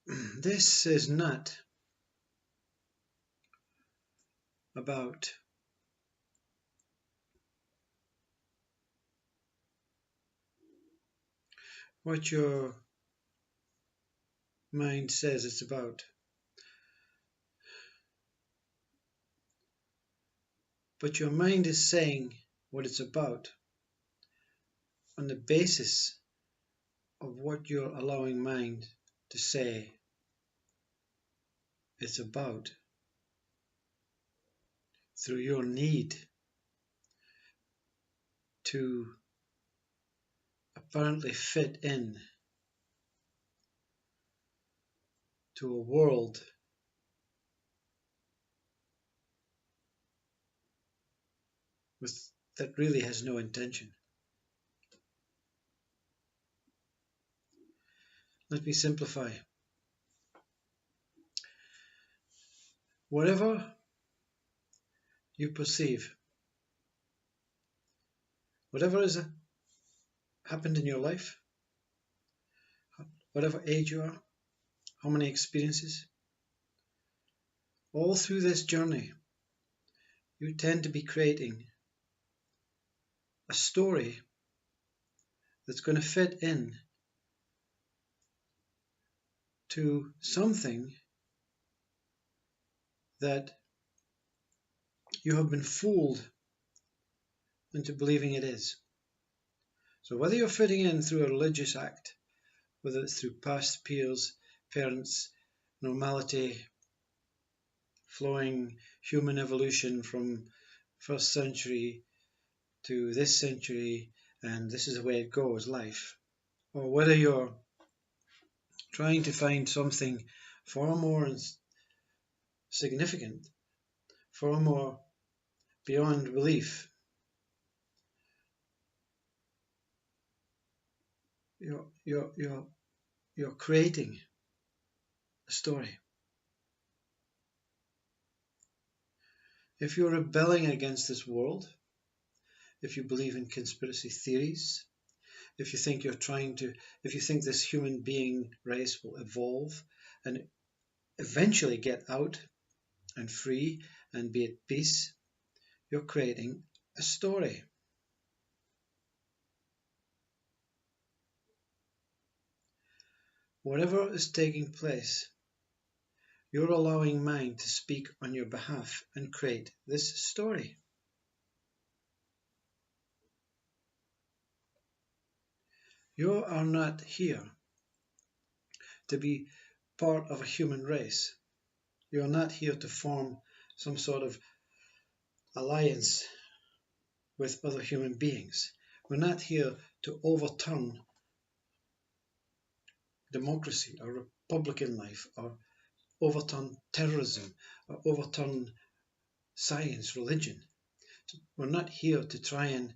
this is not about what your mind says it's about, but your mind is saying what it's about on the basis of what you're allowing mind to say it's about, through your need to apparently fit in to a world that really has no intention. Let me simplify. Whatever you perceive, whatever has happened in your life, whatever age you are, how many experiences, all through this journey, you tend to be creating a story that's going to fit in to something that you have been fooled into believing it is. So whether you're fitting in through a religious act, whether it's through past peers, parents, normality, flowing human evolution from first century to this century, and this is the way it goes, life, or whether you're trying to find something far more significant, far more beyond belief, you're creating a story. If you're rebelling against this world, if you believe in conspiracy theories, if you think this human being race will evolve and eventually get out and free and be at peace, you're creating a story. Whatever is taking place, you're allowing mind to speak on your behalf and create this story. You are not here to be part of a human race. You are not here to form some sort of alliance with other human beings. We're not here to overturn democracy or republican life, or overturn terrorism, or overturn science, religion. We're not here to try and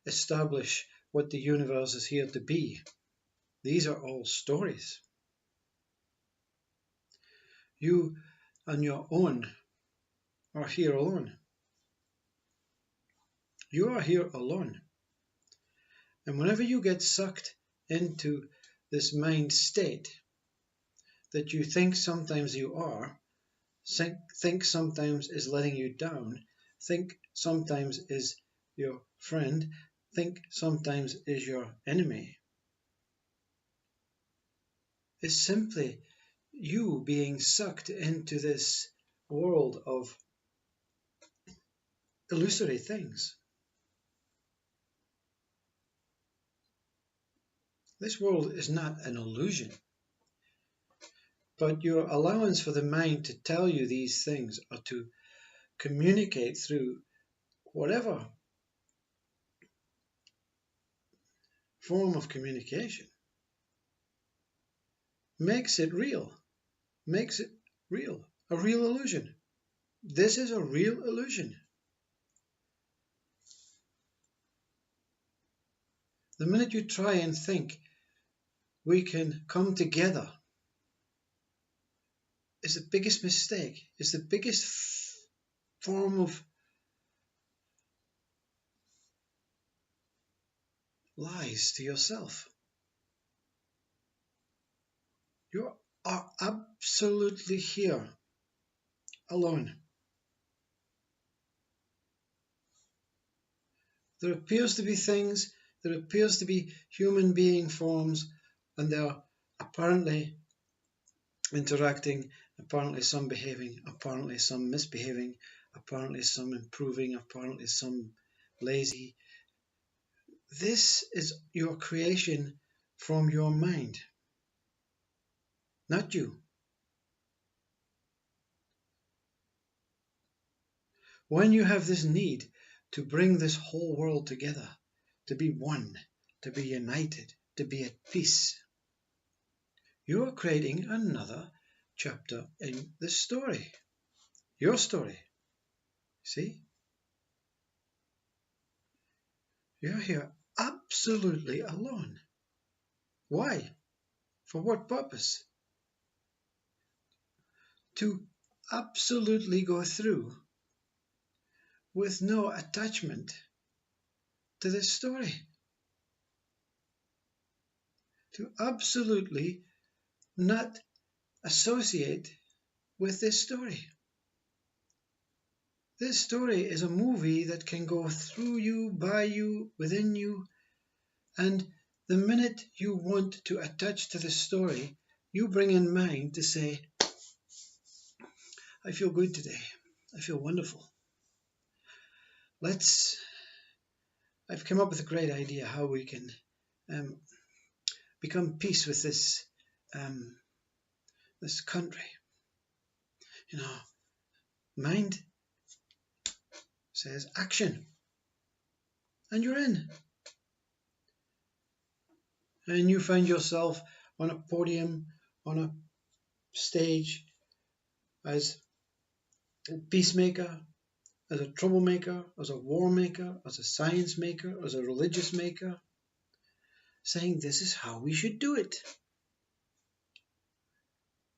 establish what the universe is here to be. These are all stories. You on your own are here alone. You are here alone. And whenever you get sucked into this mind state that you think sometimes you are, think sometimes is letting you down, think sometimes is your friend, think sometimes is your enemy, is simply you being sucked into this world of illusory things. This world is not an illusion, but your allowance for the mind to tell you these things, or to communicate through whatever form of communication, makes it real, a real illusion. This is a real illusion. The minute you try and think we can come together is the biggest mistake, is the biggest form of lies to yourself. You're are absolutely here, alone. There appears to be things, there appears to be human being forms, and they are apparently interacting, apparently some behaving, apparently some misbehaving, apparently some improving, apparently some lazy. This is your creation from your mind, not you. When you have this need to bring this whole world together, to be one, to be united, to be at peace, you are creating another chapter in the story. Your story. See? You're here absolutely alone. Why? For what purpose? To absolutely go through with no attachment to this story. To absolutely not associate with this story. This story is a movie that can go through you, by you, within you, and the minute you want to attach to the story, you bring in mind to say, I feel good today. I feel wonderful. I've come up with a great idea how we can become peace with this country. You know, mind says action, and you're in. And you find yourself on a podium, on a stage, as a peacemaker, as a troublemaker, as a war maker, as a science maker, as a religious maker, saying this is how we should do it.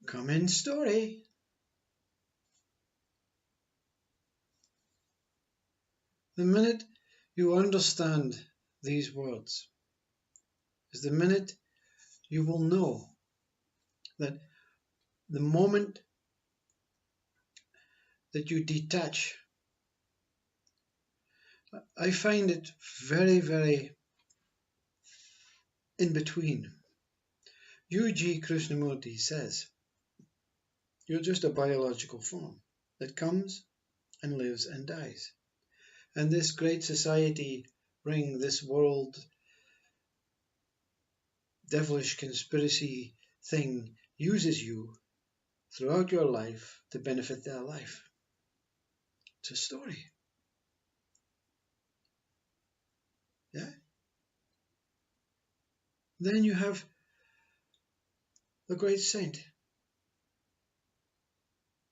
Come in story. The minute you understand these words is the minute you will know that the moment that you detach, I find it very, very in between. U.G. Krishnamurti says, you're just a biological form that comes and lives and dies. And this great society ring, this world devilish conspiracy thing uses you throughout your life to benefit their life. It's a story. Yeah? Then you have a great saint,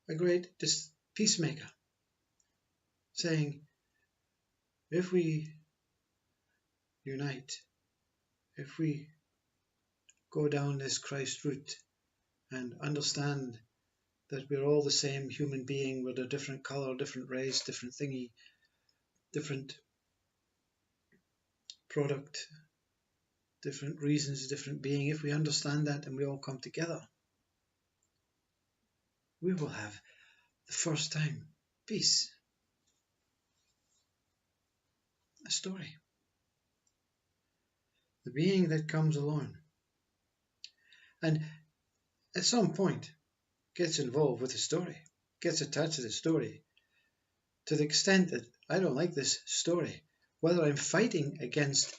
a great peacemaker, saying, if we unite, if we go down this Christ route and understand that we're all the same human being with a different color, different race, different thingy, different product, different reasons, different being, if we understand that and we all come together, we will have the first time peace. A story. The being that comes alone and at some point gets involved with the story, gets attached to the story to the extent that I don't like this story, whether I'm fighting against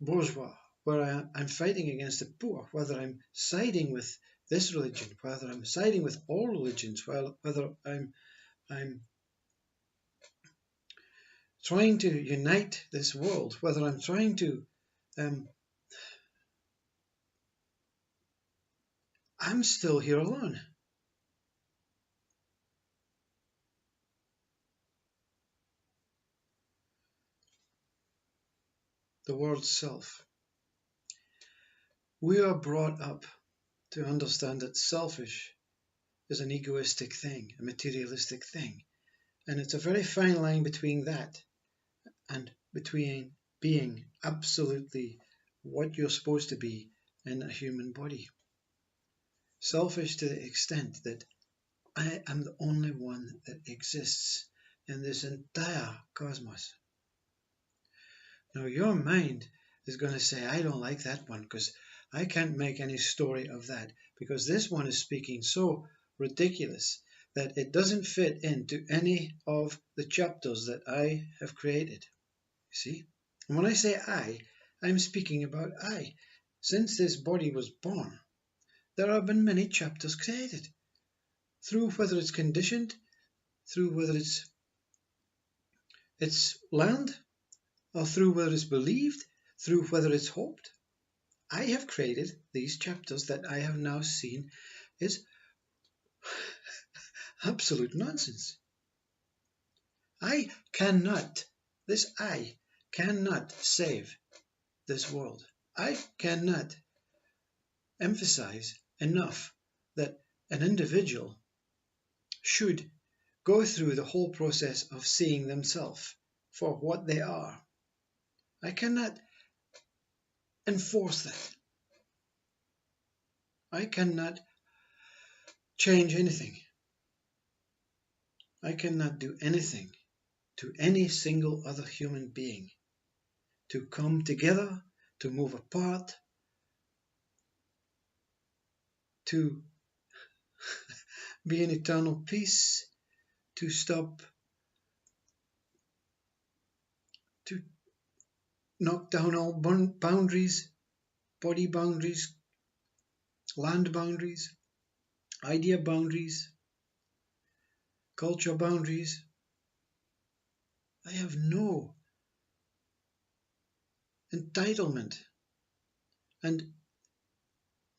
bourgeois, whether I'm fighting against the poor, whether I'm siding with this religion, whether I'm siding with all religions, whether I'm trying to unite this world, whether I'm trying to I'm still here alone. The word self. We are brought up to understand that selfish is an egoistic thing, a materialistic thing. And it's a very fine line between that and between being absolutely what you're supposed to be in a human body. Selfish to the extent that I am the only one that exists in this entire cosmos. Now your mind is going to say, I don't like that one because I can't make any story of that because this one is speaking so ridiculous that it doesn't fit into any of the chapters that I have created. You see? And when I say I'm speaking about I. Since this body was born, there have been many chapters created. Through whether it's conditioned, through whether it's learned, or through whether it's believed, through whether it's hoped. I have created these chapters that I have now seen is absolute nonsense. I cannot save this world. I cannot emphasize enough that an individual should go through the whole process of seeing themselves for what they are. I cannot enforce that. I cannot change anything. I cannot do anything to any single other human being to come together, to move apart, to be in eternal peace, to stop, to knock down all boundaries, body boundaries, land boundaries, idea boundaries, culture boundaries. I have no entitlement and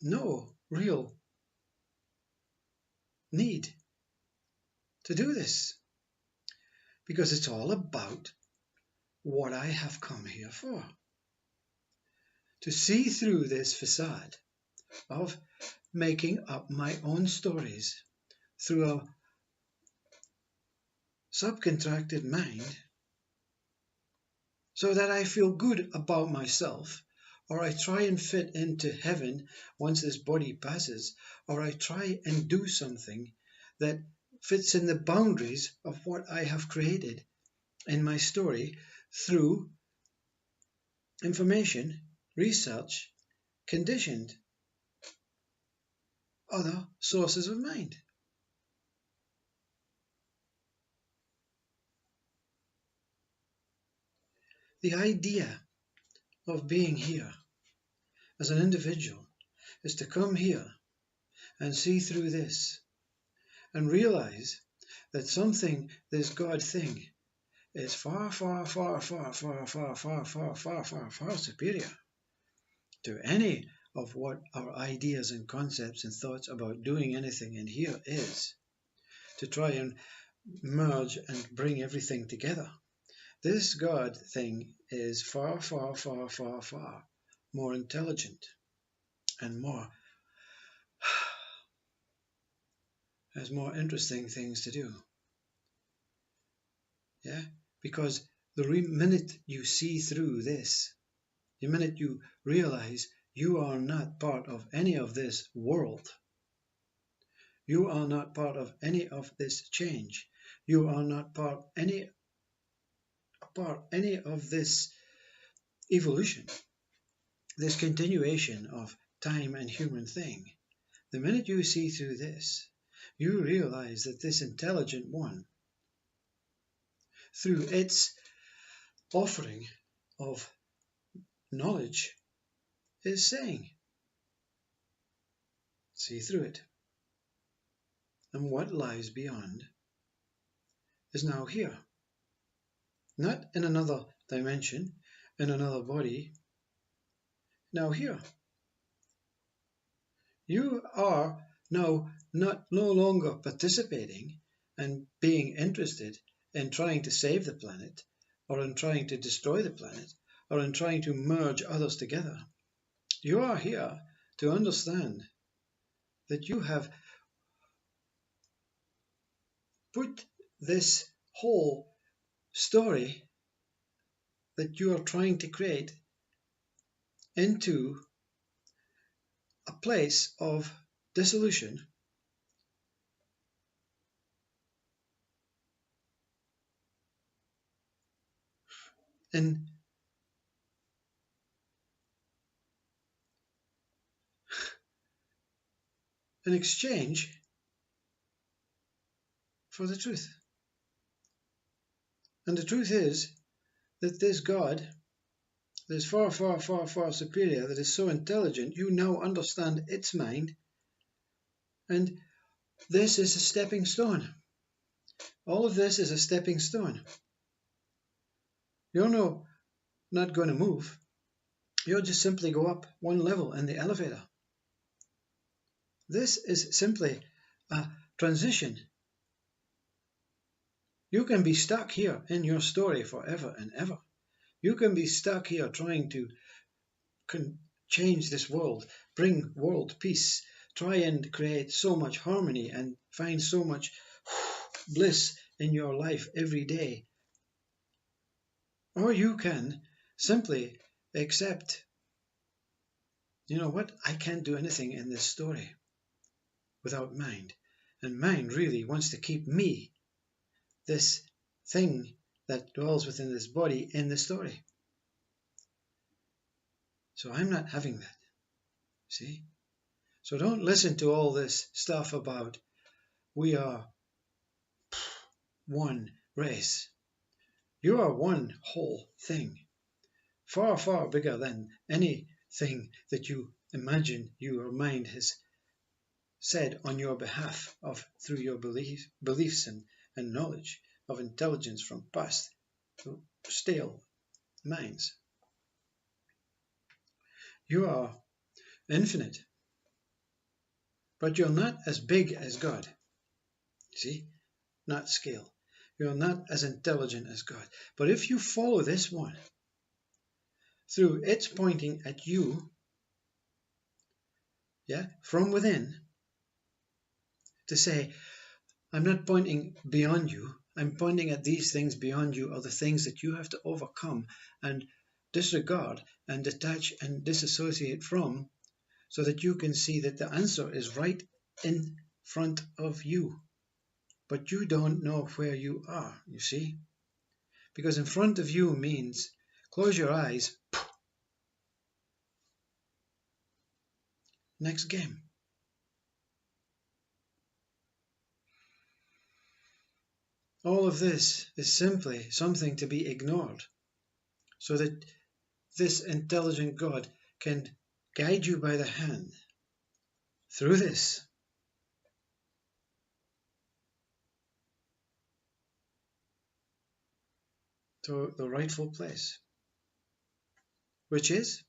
no real need to do this because it's all about what I have come here for. To see through this facade of making up my own stories through a subcontracted mind so that I feel good about myself, or I try and fit into heaven once this body passes, or I try and do something that fits in the boundaries of what I have created in my story through information, research, conditioned other sources of mind. The idea of being here as an individual is to come here and see through this and realize that something, this God thing, is far, far, far, far, far, far, far, far, far, far, far superior to any of what our ideas and concepts and thoughts about doing anything in here is, to try and merge and bring everything together. This God thing is far, far, far, far, far more intelligent and has more interesting things to do. Yeah, because the minute you see through this, the minute you realize you are not part of any of this world, you are not part of any of this change, you are not part any of this evolution, this continuation of time and human thing. The minute you see through this, you realize that this intelligent one, through its offering of knowledge, is saying, see through it. And what lies beyond is now here. Not in another dimension, in another body, now here. You are now no longer participating and being interested in trying to save the planet, or in trying to destroy the planet, or in trying to merge others together. You are here to understand that you have put this whole story that you are trying to create into a place of dissolution, in exchange for the truth. And the truth is that this God, that is far, far, far, far superior, that is so intelligent, you now understand its mind, and this is a stepping stone. All of this is a stepping stone. You're not going to move. You'll just simply go up one level in the elevator. This is simply a transition. You can be stuck here in your story forever and ever. You can be stuck here trying to change this world, bring world peace, try and create so much harmony and find so much bliss in your life every day. Or you can simply accept, you know what, I can't do anything in this story without mind. And mind really wants to keep me, this thing that dwells within this body, in the story. So I'm not having that. See? So don't listen to all this stuff about we are one race. You are one whole thing, far, far bigger than anything that you imagine your mind has said on your behalf of through your beliefs and knowledge of intelligence from past stale minds. You are infinite, but you're not as big as God. See? Not scale. You're not as intelligent as God. But if you follow this one, through its pointing at you, from within, to say, I'm not pointing beyond you, I'm pointing at these things beyond you are the things that you have to overcome and disregard and detach and disassociate from, so that you can see that the answer is right in front of you. But you don't know where you are, you see? Because in front of you means close your eyes, next game. All of this is simply something to be ignored, so that this intelligent God can guide you by the hand through this. To the rightful place, which is,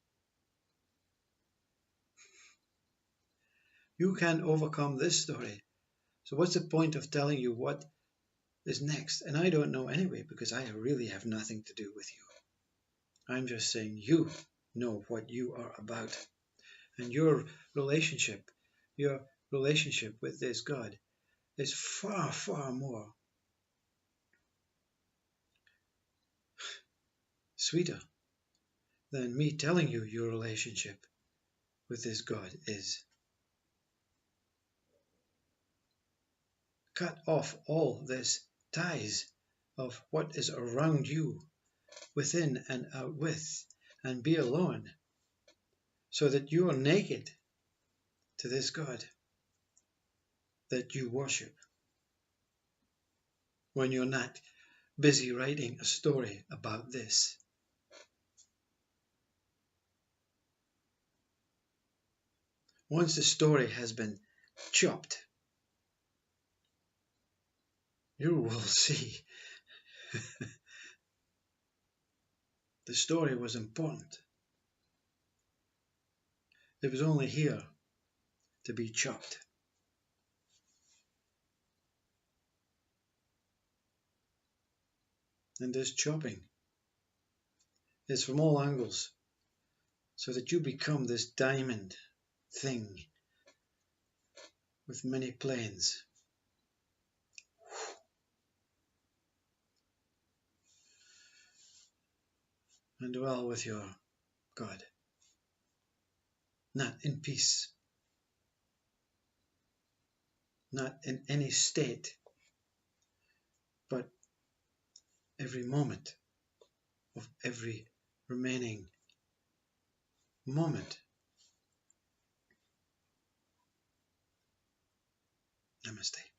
you can't overcome this story. So what's the point of telling you what is next? And I don't know anyway, because I really have nothing to do with you. I'm just saying you know what you are about. And your relationship with this God is far, far more sweeter than me telling you your relationship with this God is. Cut off all this ties of what is around you, within and out with, and be alone, so that you are naked to this God that you worship, when you're not busy writing a story about this. Once the story has been chopped, you will see the story was important. It was only here to be chopped. And this chopping is from all angles, so that you become this diamond thing with many planes. And dwell with your God, not in peace, not in any state, but every moment of every remaining moment. Namaste.